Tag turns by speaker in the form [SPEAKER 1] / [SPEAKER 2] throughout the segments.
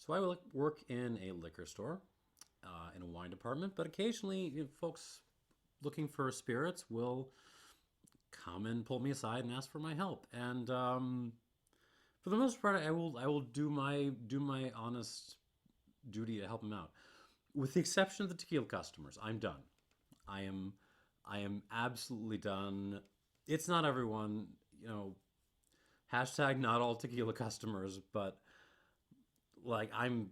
[SPEAKER 1] So I work in a liquor store, in a wine department, but occasionally folks looking for spirits will come and pull me aside and ask for my help. And for the most part, I will do my honest duty to help them out. With the exception of the tequila customers, I'm done. I am I am absolutely done. It's not everyone, you know, hashtag not all tequila customers, but like I'm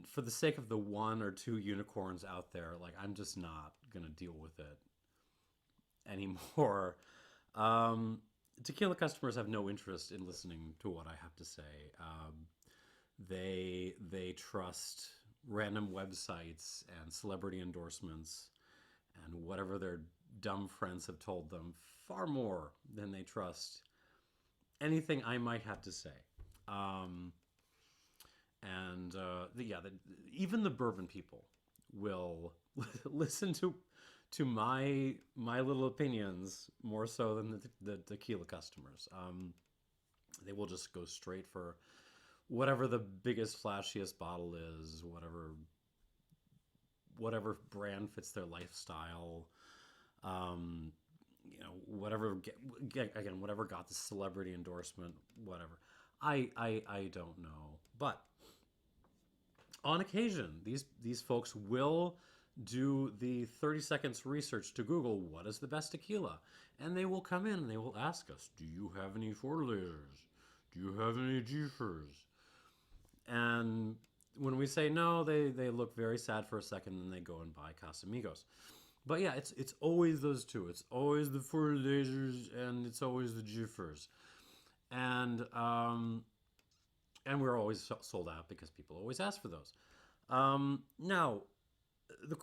[SPEAKER 1] for the sake of the one or two unicorns out there, like I'm just not gonna deal with it anymore. Um, Tequila customers have no interest in listening to what I have to say. They trust random websites and celebrity endorsements and whatever their dumb friends have told them far more than they trust anything I might have to say. Um, and yeah, even the bourbon people will listen to my little opinions more so than the tequila customers. They will just go straight for whatever the biggest, flashiest bottle is, whatever brand fits their lifestyle. Um, whatever again, whatever got the celebrity endorsement, whatever. I don't know, but on occasion, these folks will do the 30 seconds research to Google what is the best tequila, and they will come in and they will ask us, "Do you have any four layers? Do you have any G-fers?" And when we say no, they look very sad for a second, and they go and buy Casamigos. But yeah, it's always those two. It's always the four lasers, and it's always the G-fers, and we're always sold out because people always ask for those. Now, the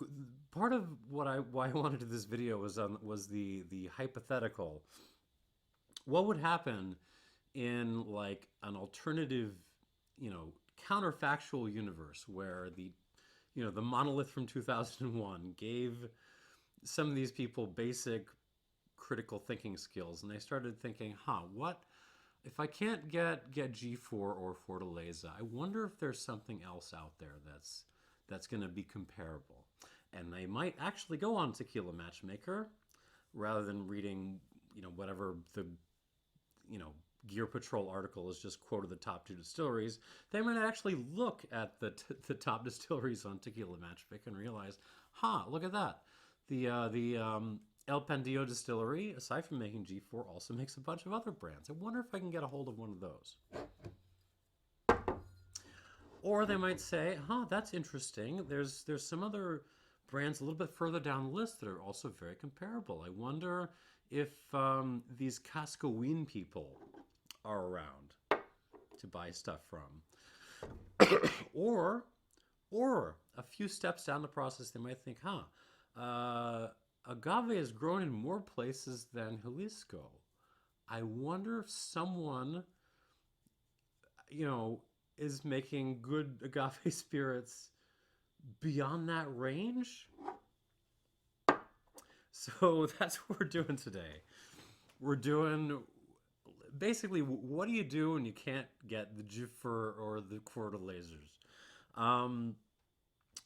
[SPEAKER 1] part of why I wanted to do this video was the hypothetical. What would happen in like an alternative, you know, counterfactual universe where the monolith from 2001 gave some of these people basic critical thinking skills, and they started thinking, what if I can't get G4 or Fortaleza? I wonder if there's something else out there that's going to be comparable. And they might actually go on Tequila Matchmaker rather than reading, whatever the, Gear Patrol article is just quoted the top two distilleries. They might actually look at the top distilleries on Tequila Matchmaker and realize, look at that. The El Pandillo distillery, aside from making G4, also makes a bunch of other brands. I wonder if I can get a hold of one of those. Or they might say, that's interesting. There's some other brands a little bit further down the list that are also very comparable. I wonder if these Cascahuín people are around to buy stuff from. or a few steps down the process, they might think, agave is grown in more places than Jalisco. I wonder if someone, is making good agave spirits beyond that range. So that's what we're doing today. We're doing basically, what do you do when you can't get the Jiffer or the quarter lasers?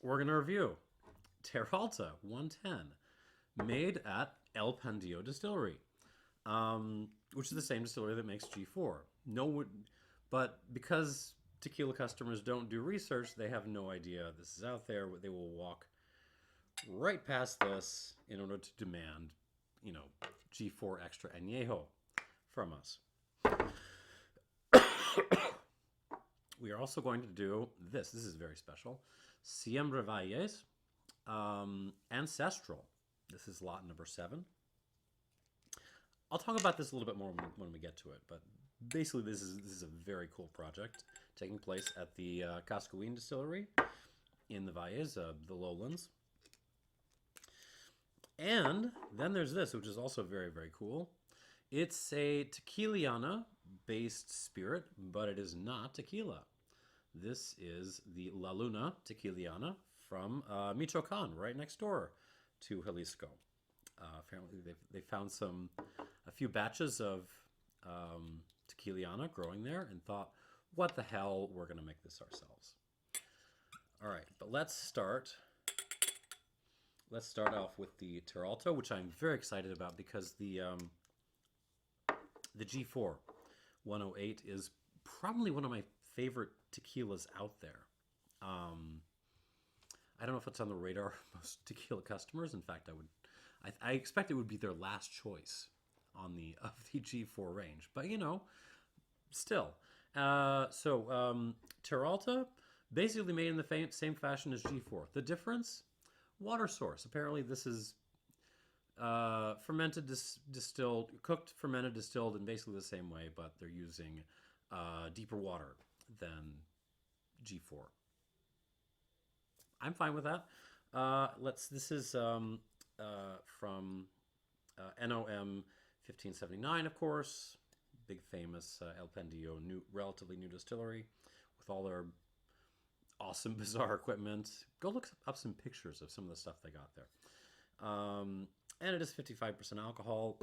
[SPEAKER 1] We're going to review Terralta 110, made at El Pandillo Distillery, which is the same distillery that makes G4. But because tequila customers don't do research, they have no idea this is out there. They will walk right past this in order to demand, G4 extra añejo from us. We are also going to do this. This is very special. Siembra Valles Ancestral. This is lot number 7. I'll talk about this a little bit more when we get to it, but basically this is a very cool project taking place at the Cascahuín distillery in the Valles, the lowlands. And then there's this, which is also very, very cool. It's a Tequiliana based spirit, but it is not tequila. This is the La Luna Tequilana from Michoacán, right next door to Jalisco. Apparently they found a few batches of Tequiliana growing there and thought, what the hell, we're going to make this ourselves. All right, but let's start. Let's start off with the Terralta, which I'm very excited about because the G4 108 is probably one of my favorite tequilas out there. I don't know if it's on the radar of most tequila customers. In fact, I expect it would be their last choice on the of the G4 range. But you know, still. Terralta, basically made in the same fashion as G4. The difference, water source. Apparently, this is fermented, distilled, cooked, fermented, distilled in basically the same way, but they're using deeper water than G4. I'm fine with that. This is from NOM 1579, of course. Big famous El Pandillo, relatively new distillery with all their awesome, bizarre equipment. Go look up some pictures of some of the stuff they got there. And it is 55% alcohol.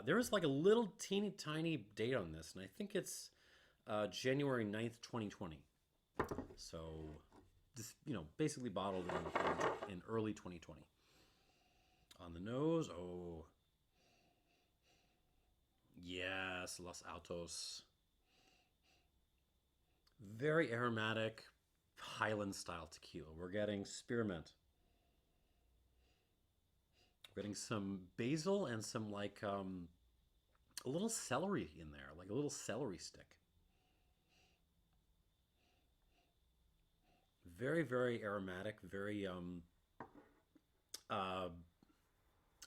[SPEAKER 1] There is like a little teeny tiny date on this, and I think it's January 9th, 2020. So, this, basically bottled in early 2020. On the nose, oh, yes, Los Altos. Very aromatic, Highland-style tequila. We're getting spearmint. We're getting some basil and some a little celery in there, like a little celery stick. Very, very aromatic. Very I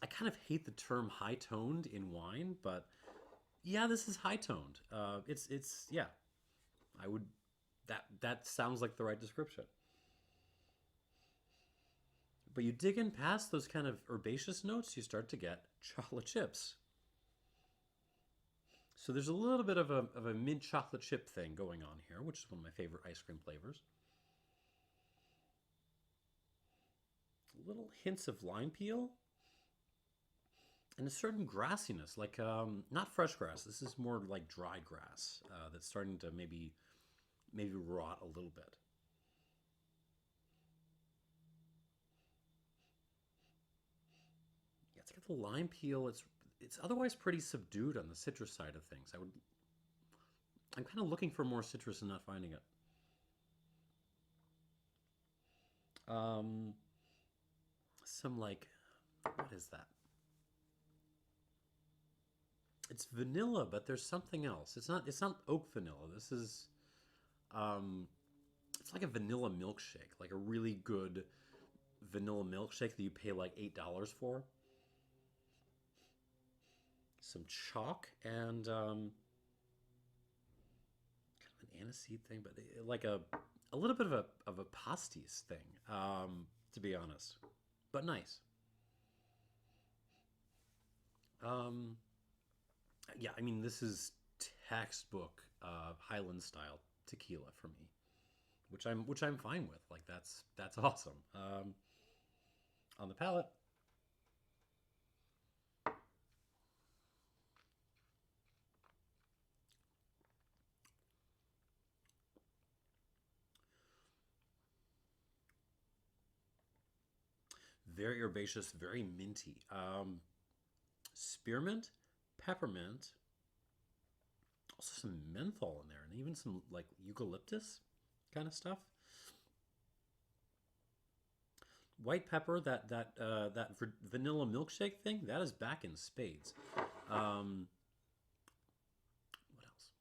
[SPEAKER 1] kind of hate the term high-toned in wine, but yeah, this is high-toned. It's yeah. I would that sounds like the right description. But you dig in past those kind of herbaceous notes, you start to get chocolate chips. So there's a little bit of a mint chocolate chip thing going on here, which is one of my favorite ice cream flavors. Little hints of lime peel and a certain grassiness, like not fresh grass. This is more like dry grass that's starting to maybe rot a little bit. Yeah, it's got the lime peel. It's otherwise pretty subdued on the citrus side of things. I'm kind of looking for more citrus and not finding it. Some what is that? It's vanilla, but there's something else. It's not oak vanilla. This is it's like a vanilla milkshake, like a really good vanilla milkshake that you pay like $8 for. Some chalk and kind of an aniseed thing, but like a little bit of a pastis thing, to be honest, but nice. Yeah, I mean, this is textbook Highland style tequila for me, which I'm fine with. Like that's awesome. On the palate, very herbaceous, very minty. Spearmint, peppermint, also some menthol in there, and even some like eucalyptus kind of stuff. White pepper, that vanilla milkshake thing, that is back in spades. What else?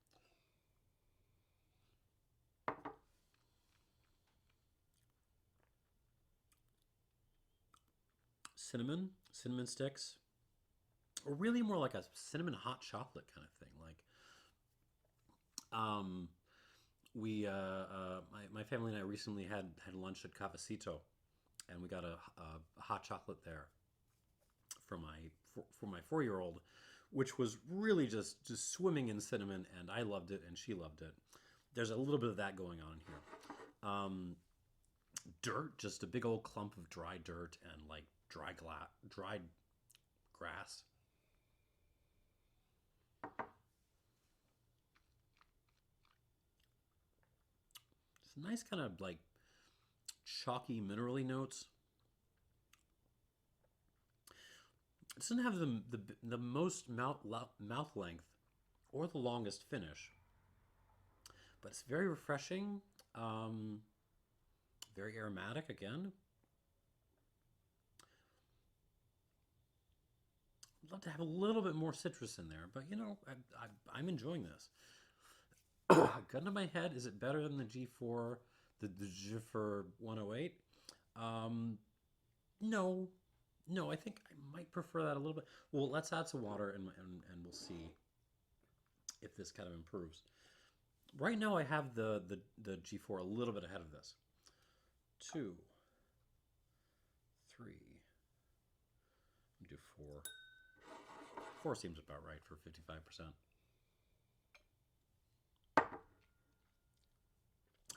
[SPEAKER 1] Cinnamon sticks, or really more like a cinnamon hot chocolate kind of thing. Like, my family and I recently had lunch at Cafecito, and we got a hot chocolate there for my 4-year-old, which was really just swimming in cinnamon, and I loved it, and she loved it. There's a little bit of that going on here. Dirt, just a big old clump of dry dirt and like dried grass. Some nice kind of like chalky minerally notes. It doesn't have the most mouth length or the longest finish, but it's very refreshing, very aromatic again. I'd love to have a little bit more citrus in there, but you know, I'm enjoying this. Gun to my head, is it better than the G4, the G4 108? No, no, I think I might prefer that a little bit. Well, let's add some water and we'll see if this kind of improves. Right now I have the G4 a little bit ahead of this. 2, 3, do 4. 4 seems about right for 55%.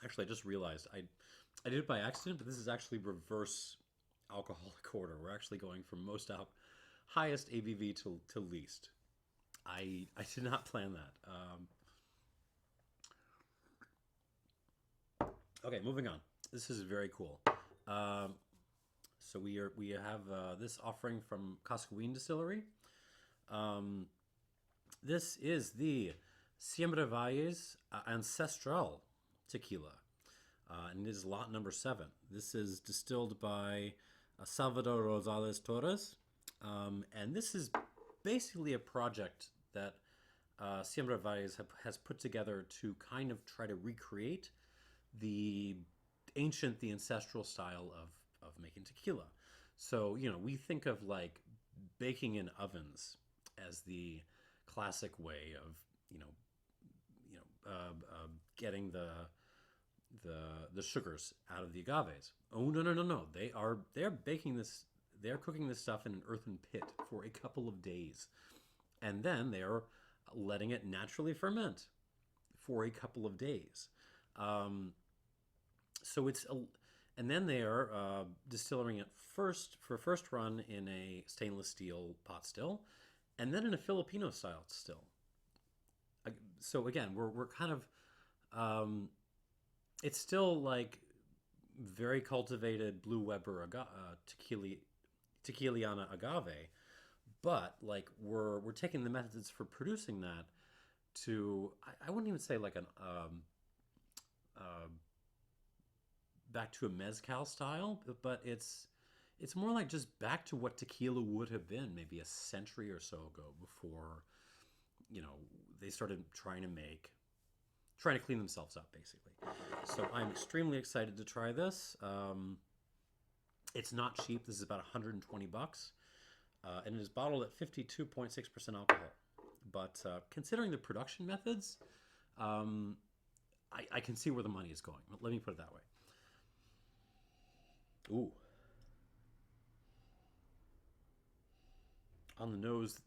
[SPEAKER 1] Actually, I just realized I did it by accident, but this is actually reverse alcoholic order. We're actually going from highest ABV to least. I did not plan that. Okay, moving on. This is very cool. So we have this offering from Cascahuín Distillery. This is the Siembra Valles Ancestral Tequila, and it is lot number 7. This is distilled by Salvador Rosales Torres, and this is basically a project that Siembra Valles has put together to kind of try to recreate the ancestral style of making tequila. So, you know, we think of like baking in ovens as the classic way of, getting the sugars out of the agaves. Oh, no. They're baking this, they're cooking this stuff in an earthen pit for a couple of days. And then they're letting it naturally ferment for a couple of days. And then they are distilling it first for first run in a stainless steel pot still, and then in a Filipino style still. So again, we're kind of, it's still like very cultivated Blue Weber Tequiliana agave, but like we're taking the methods for producing that to, I wouldn't even say like an back to a mezcal style, but it's more like just back to what tequila would have been maybe a century or so ago, before, they started trying to clean themselves up, basically. So I'm extremely excited to try this. It's not cheap. This is about $120, and it is bottled at 52.6% alcohol. But considering the production methods, I can see where the money is going. Let me put it that way. Ooh. On the nose,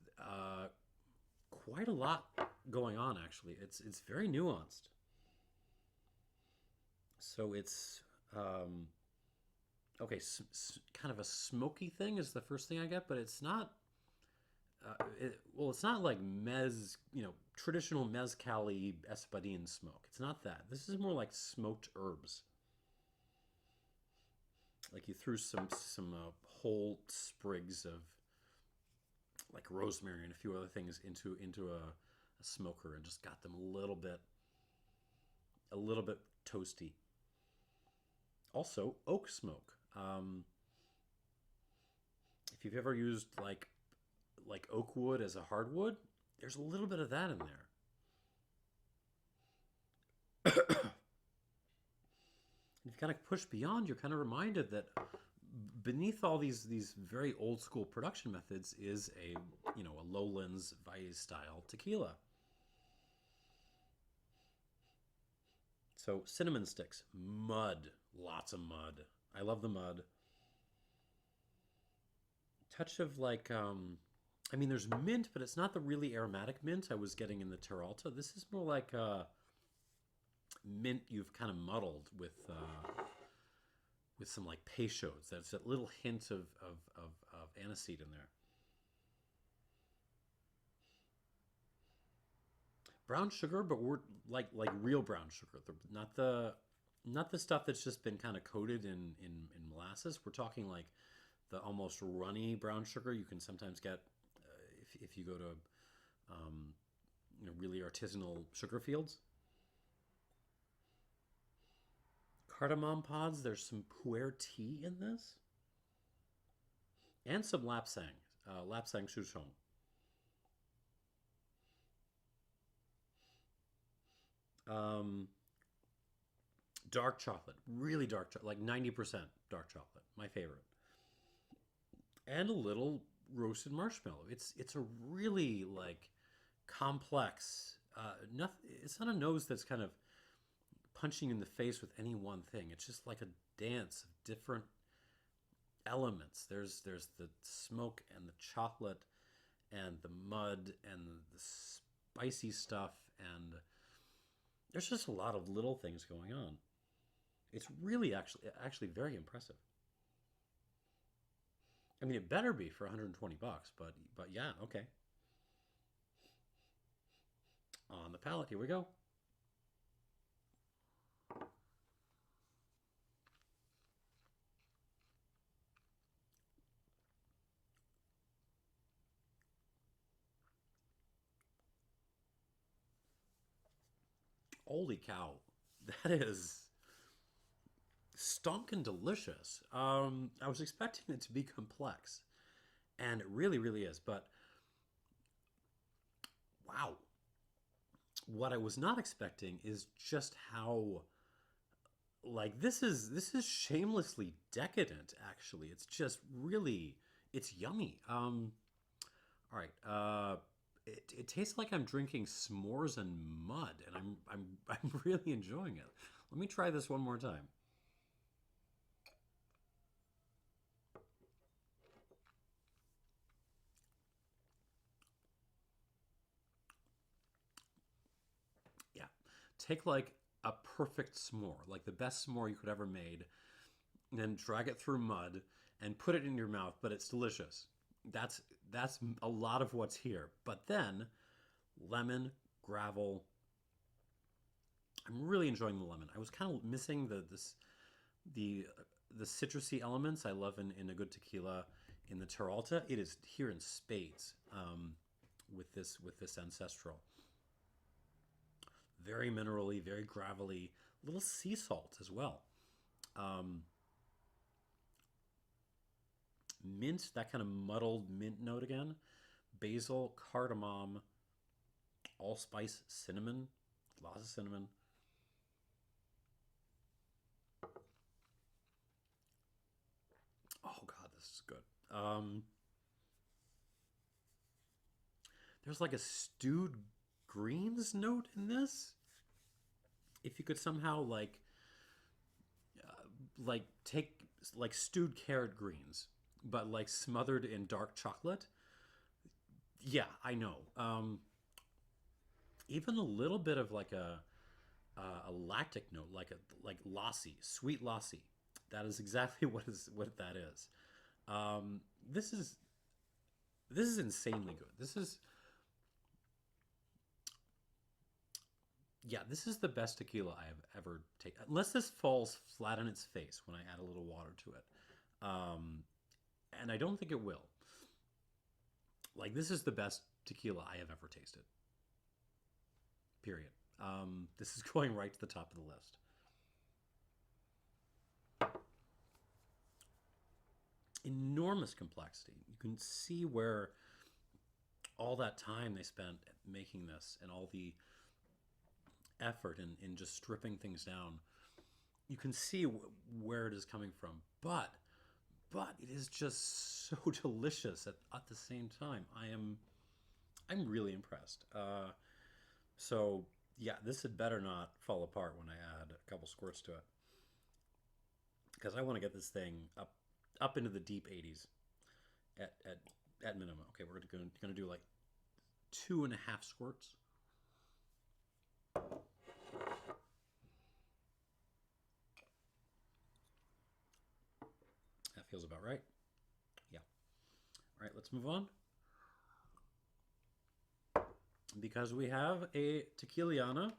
[SPEAKER 1] quite a lot going on, actually. It's very nuanced. So it's, okay, kind of a smoky thing is the first thing I get, but it's not, it's not like traditional mezcal-y espadín smoke. It's not that. This is more like smoked herbs. Like you threw some whole sprigs of like rosemary and a few other things into a smoker and just got them a little bit toasty. Also, oak smoke. If you've ever used like oak wood as a hardwood, there's a little bit of that in there. If you kind of push beyond, you're kind of reminded that beneath all these very old school production methods is a lowlands Valles style tequila. So cinnamon sticks, mud, lots of mud. I love the mud. Touch of like, there's mint, but it's not the really aromatic mint I was getting in the Terralta. This is more like mint you've kind of muddled with some like peychaud's. That's a little hint of aniseed in there. Brown sugar, but we're like real brown sugar, not the Not the stuff that's just been kind of coated in molasses. We're talking like the almost runny brown sugar you can sometimes get if you go to really artisanal sugar fields. Cardamom pods. There's some pu'er tea in this, and some lapsang souchong. Um, Dark chocolate, really dark chocolate, like 90% dark chocolate, my favorite, and a little roasted marshmallow. It's a really like complex. Nothing. It's not a nose that's kind of punching in the face with any one thing. It's just like a dance of different elements. There's the smoke and the chocolate and the mud and the spicy stuff, and there's just a lot of little things going on. It's really actually very impressive. I mean, it better be for 120 bucks, but yeah, okay. On the palate, here we go. Holy cow, that is stunk and delicious. I was expecting it to be complex, and it really, really is. But wow, what I was not expecting is just how like this is shamelessly decadent. Actually, it's just really it's yummy. All right, it tastes like I'm drinking s'mores and mud, and I'm really enjoying it. Let me try this one more time. Yeah. Take like a perfect s'more, like the best s'more you could ever made, and then drag it through mud and put it in your mouth, but it's delicious. That's that's a lot of what's here. But then lemon, gravel. I'm really enjoying the lemon. I was kind of missing the the citrusy elements I love in a good tequila. In the Terralta, it is here in spades with this ancestral. Very minerally, very gravelly, little sea salt as well. Um, Mint, that kind of muddled mint note again. Basil, cardamom, allspice, cinnamon, lots of cinnamon. Oh god, this is good. There's like a stewed greens note in this. If you could somehow like take like stewed carrot greens, but like smothered in dark chocolate. Yeah, I know. Even a little bit of like a lactic note, like lassi, sweet lassi. That is exactly what that is. Um, this is this is insanely good. This is yeah, this is the best tequila I have ever taken. Unless this falls flat on its face when I add a little water to it, um, and I don't think it will. Like this is the best tequila I have ever tasted. Period. This is going right to the top of the list. Enormous complexity. You can see where all that time they spent making this and all the effort in just stripping things down. You can see where it is coming from, but it is just so delicious at the same time. I'm really impressed. So yeah, this had better not fall apart when I add a couple squirts to it because I want to get this thing up into the deep 80s at minimum. Okay, we're gonna do like 2.5 squirts. That feels about right. Yeah. All right, let's move on because we have a tequiliana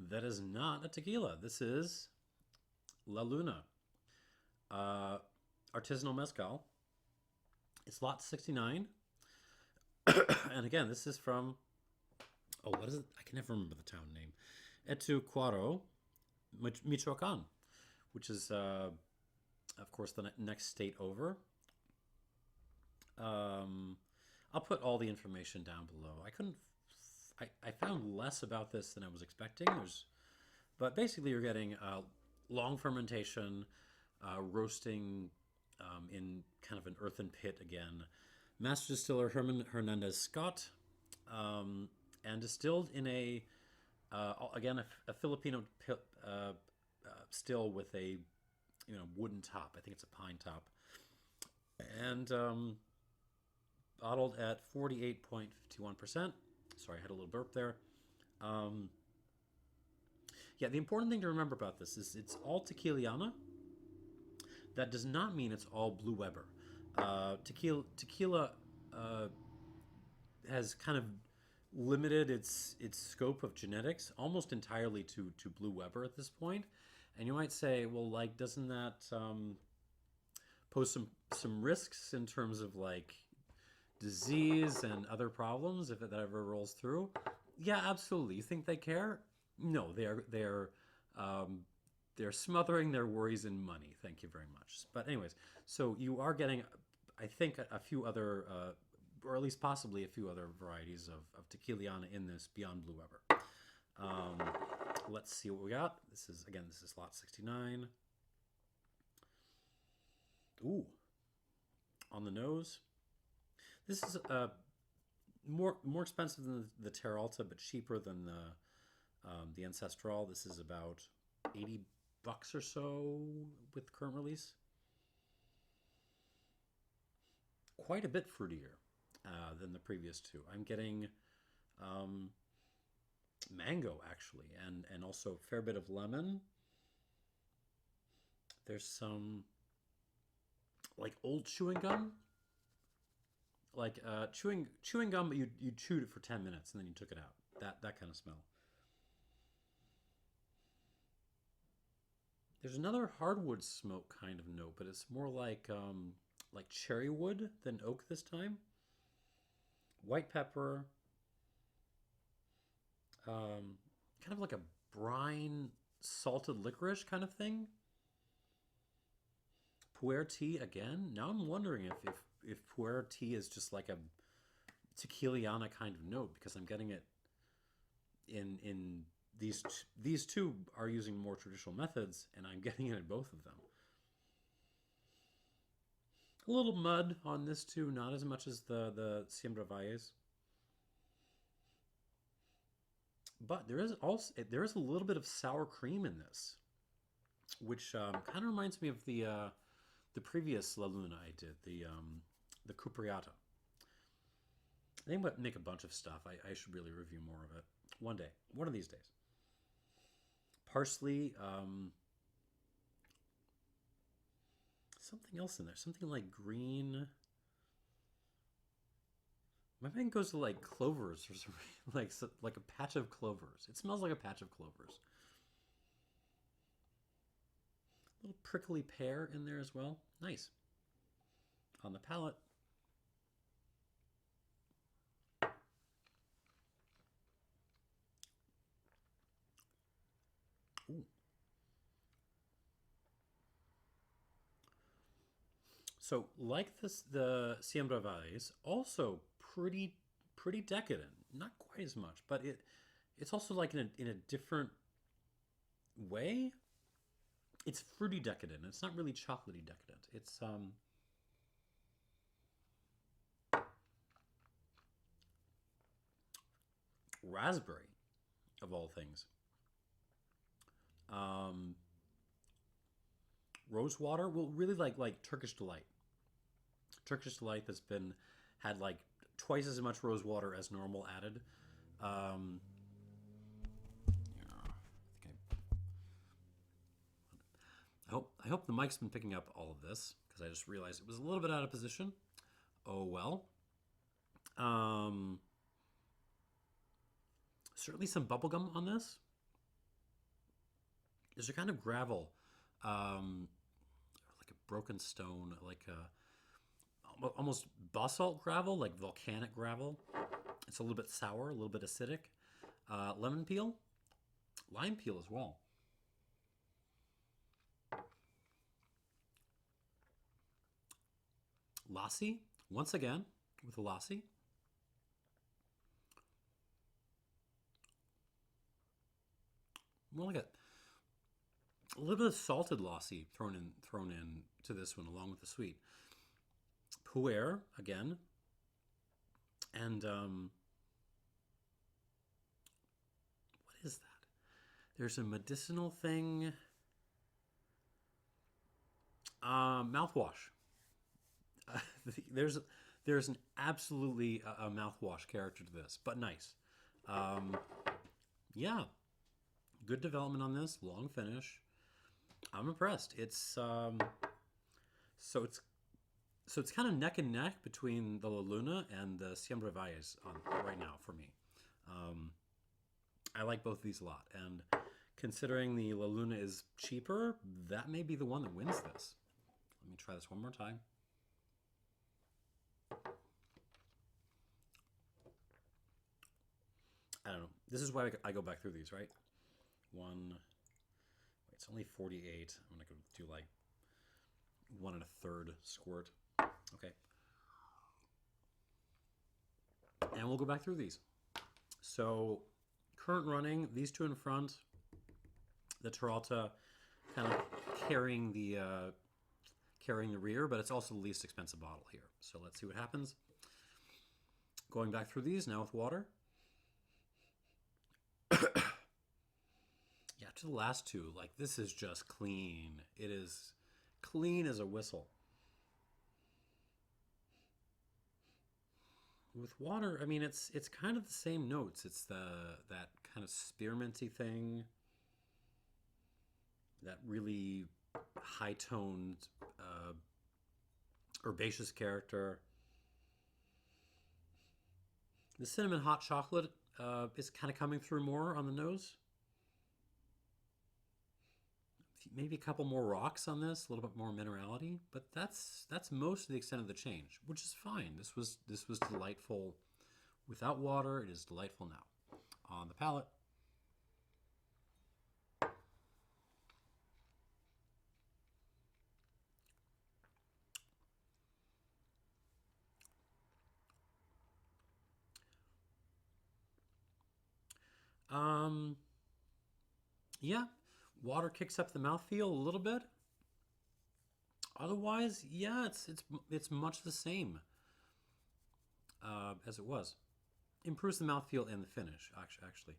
[SPEAKER 1] that is not a tequila. This is La Luna, uh, artisanal mezcal. It's lot 69. And again, this is from, oh, what is it? I can never remember the town name. Etucuaro, Michoacán, which is, of course, the next state over. I'll put all the information down below. I found less about this than I was expecting. But basically you're getting long fermentation, roasting in kind of an earthen pit again. Master Distiller Hernan Hernandez Scott, and distilled in again, a Filipino still with a wooden top. I think it's a pine top. And bottled at 48.51%. Sorry, I had a little burp there. Yeah, the important thing to remember about this is it's all Tequiliana. That does not mean it's all Blue Weber. Tequila has kind of limited its scope of genetics almost entirely to Blue Weber at this point. And you might say, well, like, doesn't that pose some risks in terms of like disease and other problems if that ever rolls through? Yeah, absolutely. You think they care? No, they're smothering their worries in money. Thank you very much. But anyways, so you are getting, I think, a few other, or at least possibly a few other varieties of Tequiliana in this beyond Blue Weber. Let's see what we got. This is lot 69. Ooh, on the nose. This is more expensive than the Terralta, but cheaper than the Ancestral. This is about $80 or so with current release. Quite a bit fruitier than the previous two. I'm getting mango actually, and also a fair bit of lemon. There's some like old chewing gum, like chewing gum, but you chewed it for 10 minutes and then you took it out. That kind of smell. There's another hardwood smoke kind of note, but it's more like cherry wood than oak this time. White pepper, kind of like a brine salted licorice kind of thing. Pu'er tea again. Now I'm wondering if pu'er tea is just like a Tequiliana kind of note, because I'm getting it in these two are using more traditional methods, and I'm getting it in both of them. A little mud on this too, not as much as the Siembra Valles. But there is a little bit of sour cream in this, which kind of reminds me of the previous La Luna I did, the Cupriata. I think I'm gonna make a bunch of stuff. I should really review more of it one day, one of these days. Parsley, something else in there, something like green. My mind goes to like clovers or something, like a patch of clovers. It smells like a patch of clovers. A little prickly pear in there as well. Nice. On the palate. Ooh. So like this, the Siembra Valles, also pretty decadent. Not quite as much, but it's also like in a different way. It's fruity decadent. It's not really chocolatey decadent. It's raspberry, of all things. Rose water, well, really like Turkish Delight. Turkish Delight that's had like twice as much rose water as normal added. Yeah, I hope the mic's been picking up all of this, because I just realized it was a little bit out of position. Oh well. Certainly some bubblegum on this. There's a kind of gravel like a broken stone, like almost basalt gravel, like volcanic gravel. It's a little bit sour, a little bit acidic. Lemon peel, lime peel as well. Lassi, once again, with a lassi. More like a little bit of salted lassi thrown in to this one along with the sweet. Puer again, and what is that? There's a medicinal thing. Mouthwash. there's there's an absolutely a mouthwash character to this, but nice. Yeah, good development on this. Long finish. I'm impressed. It's so it's kind of neck and neck between the La Luna and the Siembra Valles right now for me. I like both of these a lot, and considering the La Luna is cheaper, that may be the one that wins this. Let me try this one more time. I don't know. This is why I go back through these, right? Wait, it's only 48. I'm gonna go do like 1 1/3 squirt. Okay. And we'll go back through these. So, current running, these two in front, the Terralta kind of carrying the rear, but it's also the least expensive bottle here. So let's see what happens. Going back through these now with water. Yeah, to the last two, like this is just clean. It is clean as a whistle. With water, I mean, it's kind of the same notes. It's that kind of spearminty thing, that really high-toned, herbaceous character. The cinnamon hot chocolate is kind of coming through more on the nose. Maybe a couple more rocks on this, a little bit more minerality, but that's most of the extent of the change, which is fine. This was delightful without water. It is delightful now on the palate. Yeah, water kicks up the mouthfeel a little bit. Otherwise, yeah, it's much the same as it was. Improves the mouthfeel and the finish, actually.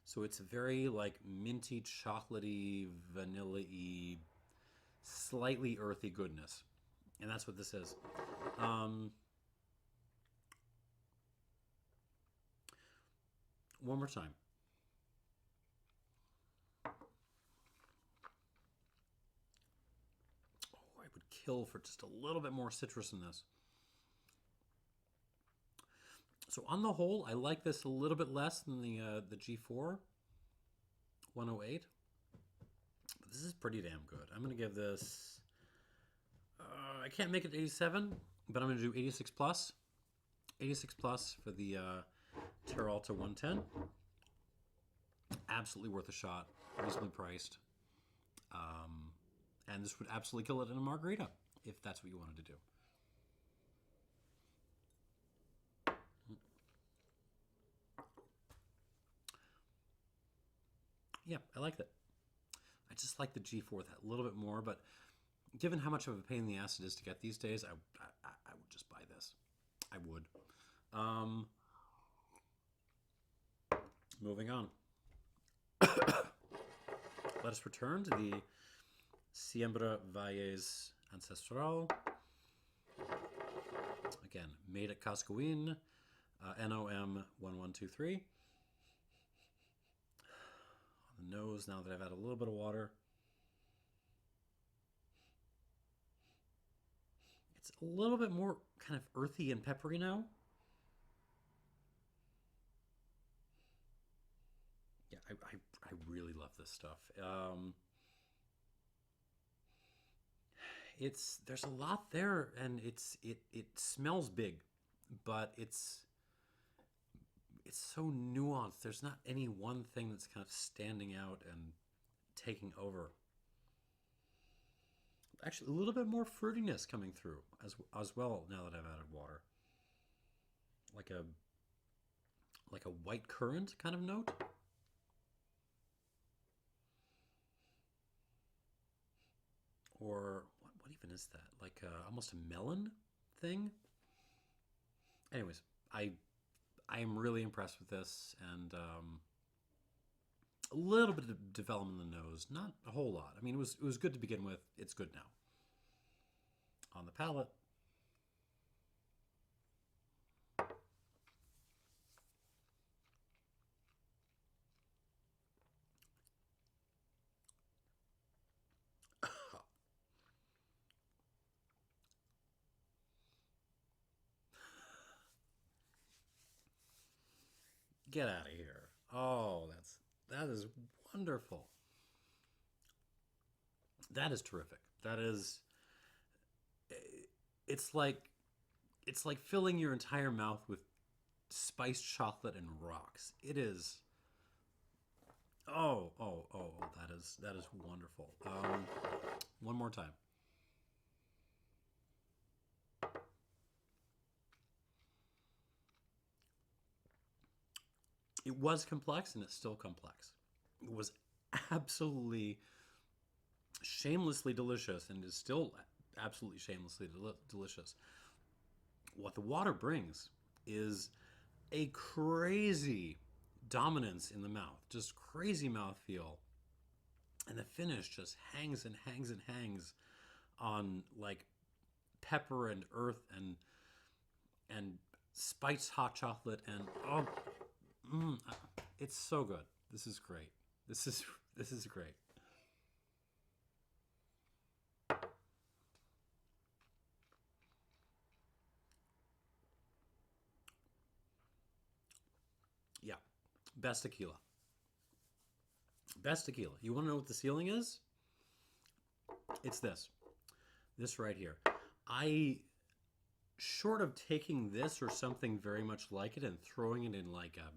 [SPEAKER 1] So it's very like minty, chocolatey, vanilla-y, slightly earthy goodness, and that's what this is. One more time. Oh, I would kill for just a little bit more citrus in this. So on the whole, I like this a little bit less than the G4 108, but this is pretty damn good. I'm gonna give this. I can't make it 87, but I'm gonna do 86 plus. 86 plus for the Terralta 110. Absolutely worth a shot. Reasonably priced. And this would absolutely kill it in a margarita if that's what you wanted to do. Yeah, I like that. I just like the G4 that little bit more, but given how much of a pain in the ass it is to get these days, I would just buy this. I would. Moving on. Let us return to the Siembra Valles Ancestral. Again, made at Cascahuín, NOM 1123. On the nose, now that I've had a little bit of water. It's a little bit more kind of earthy and peppery now. Yeah, I really love this stuff. there's a lot there, and it smells big, but it's so nuanced. There's not any one thing that's kind of standing out and taking over. Actually, a little bit more fruitiness coming through as well now that I've added water. Like a white currant kind of note. Or what even is that? Like almost a melon thing. Anyways, I am really impressed with this, and a little bit of development in the nose, not a whole lot. I mean, it was good to begin with. It's good now. On the palate, get out of here. Oh, that is wonderful. That is terrific. That is it's like it's like filling your entire mouth with spiced chocolate and rocks. It is. Oh, that is wonderful. One more time. It was complex, and it's still complex. It was absolutely shamelessly delicious, and is still absolutely shamelessly delicious. What the water brings is a crazy dominance in the mouth, just crazy mouthfeel, and the finish just hangs and hangs and hangs on like pepper and earth and spiced hot chocolate, and oh, mm, it's so good. This is great. This is great. Yeah, best tequila. Best tequila. You want to know what the ceiling is? It's this. This right here. I, short of taking this or something very much like it and throwing it in like a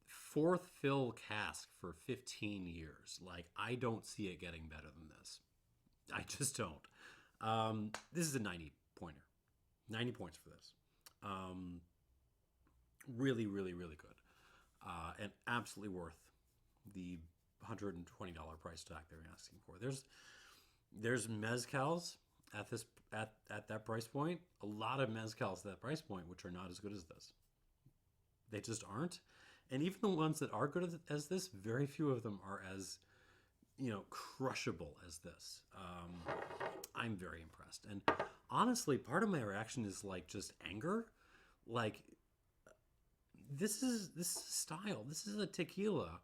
[SPEAKER 1] fourth fill cask for 15 years, like I don't see it getting better than this. I just don't. This is a 90 pointer. 90 points for this. Really, really, really good. And absolutely worth the $120 price tag they're asking for. There's mezcals at at that price point. A lot of mezcals at that price point, which are not as good as this. They just aren't. And even the ones that are good as this, very few of them are as crushable as this. I'm very impressed, and honestly, part of my reaction is like just anger. Like this is style. This is a tequila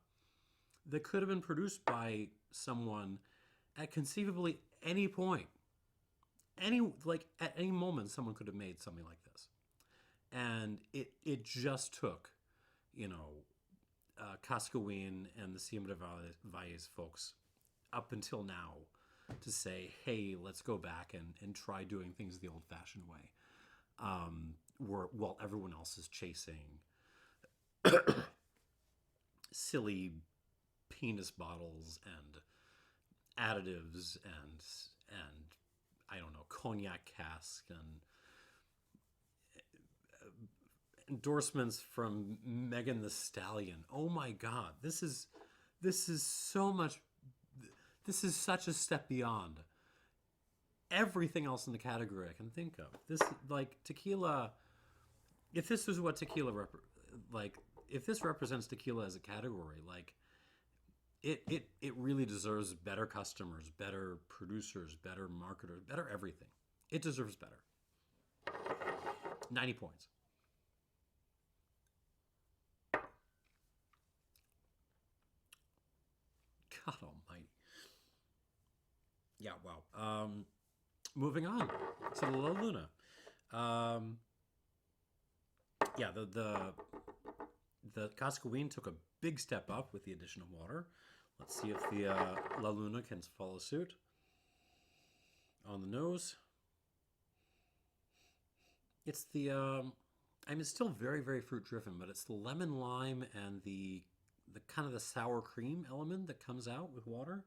[SPEAKER 1] that could have been produced by someone at conceivably any point, at any moment, someone could have made something like this, and it just took, Cascahuín and the Siembra Valles folks up until now to say, hey, let's go back and try doing things the old-fashioned way, while everyone else is chasing silly penis bottles and additives and I don't know, cognac cask and endorsements from Megan the Stallion. Oh my God, this is so much. This is such a step beyond everything else in the category I can think of. This, like, tequila. If this is what tequila if this represents tequila as a category, like it really deserves better customers, better producers, better marketers, better everything. It deserves better. 90 points. God almighty. Yeah, wow. Moving on to the La Luna. Yeah, the Cascahuín took a big step up with the addition of water. Let's see if the La Luna can follow suit. On the nose, it's the I mean, it's still very, very fruit driven, but it's the lemon lime and the kind of the sour cream element that comes out with water.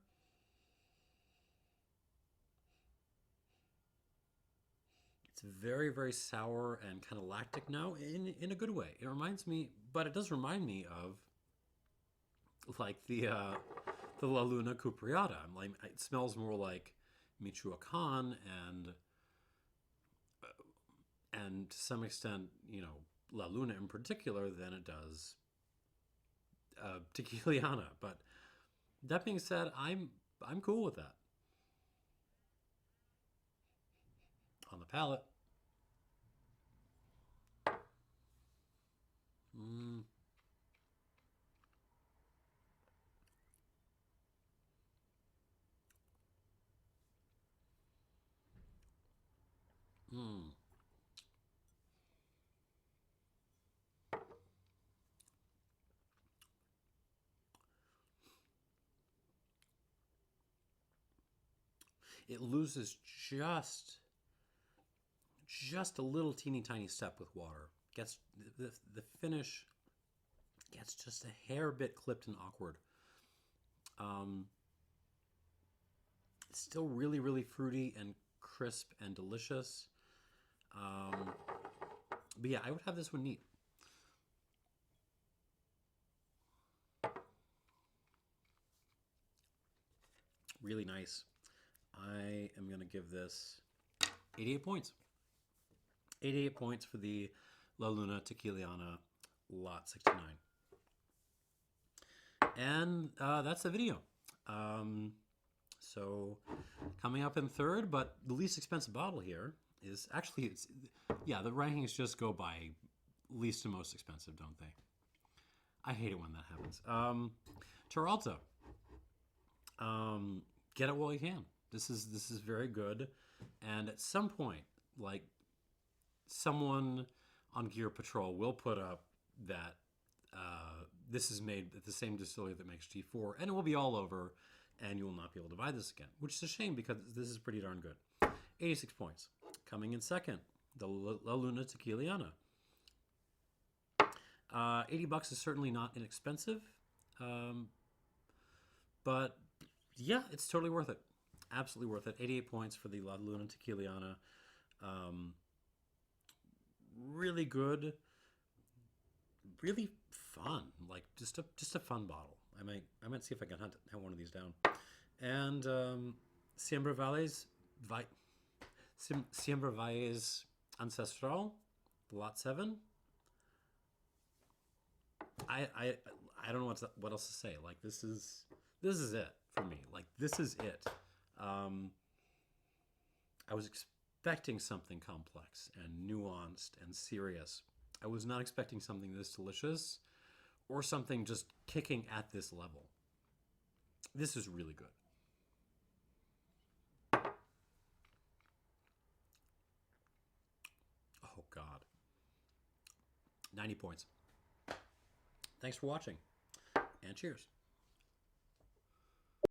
[SPEAKER 1] It's very, very sour and kind of lactic now in a good way. It reminds me, but it does remind me of like the La Luna Cupriata. Like it smells more like Michoacán and to some extent, you know, La Luna in particular than it does Tequiliana. But that being said, I'm cool with that. On the palate, mm, mm. It loses just a little teeny tiny step with water. Gets the finish gets just a hair bit clipped and awkward. Um, it's still really, really fruity and crisp and delicious. Um, but yeah, I would have this one neat. Really nice. I am going to give this 88 points. 88 points for the La Luna Tequiliana Lot 69. And that's the video. So coming up in third, but the least expensive bottle here is actually, yeah, the rankings just go by least to most expensive, don't they? I hate it when that happens. Terralta. Get it while you can. This is very good. And at some point, like someone on Gear Patrol will put up that this is made at the same distillery that makes G4, and it will be all over, and you will not be able to buy this again, which is a shame because this is pretty darn good. 86 points. Coming in second, the La Luna Tequiliana. 80 bucks is certainly not inexpensive, but yeah, it's totally worth it. Absolutely worth it. 88 points for the La Luna Tequiliana. Really good, really fun. Like just a fun bottle. I might see if I can hunt one of these down. And Siembra Valles, Siembra Valles Ancestral, Lot 7. I don't know what else to say. Like this is it for me. Like this is it. I was expecting something complex and nuanced and serious. I was not expecting something this delicious or something just kicking at this level. This is really good. Oh God. 90 points. Thanks for watching and cheers.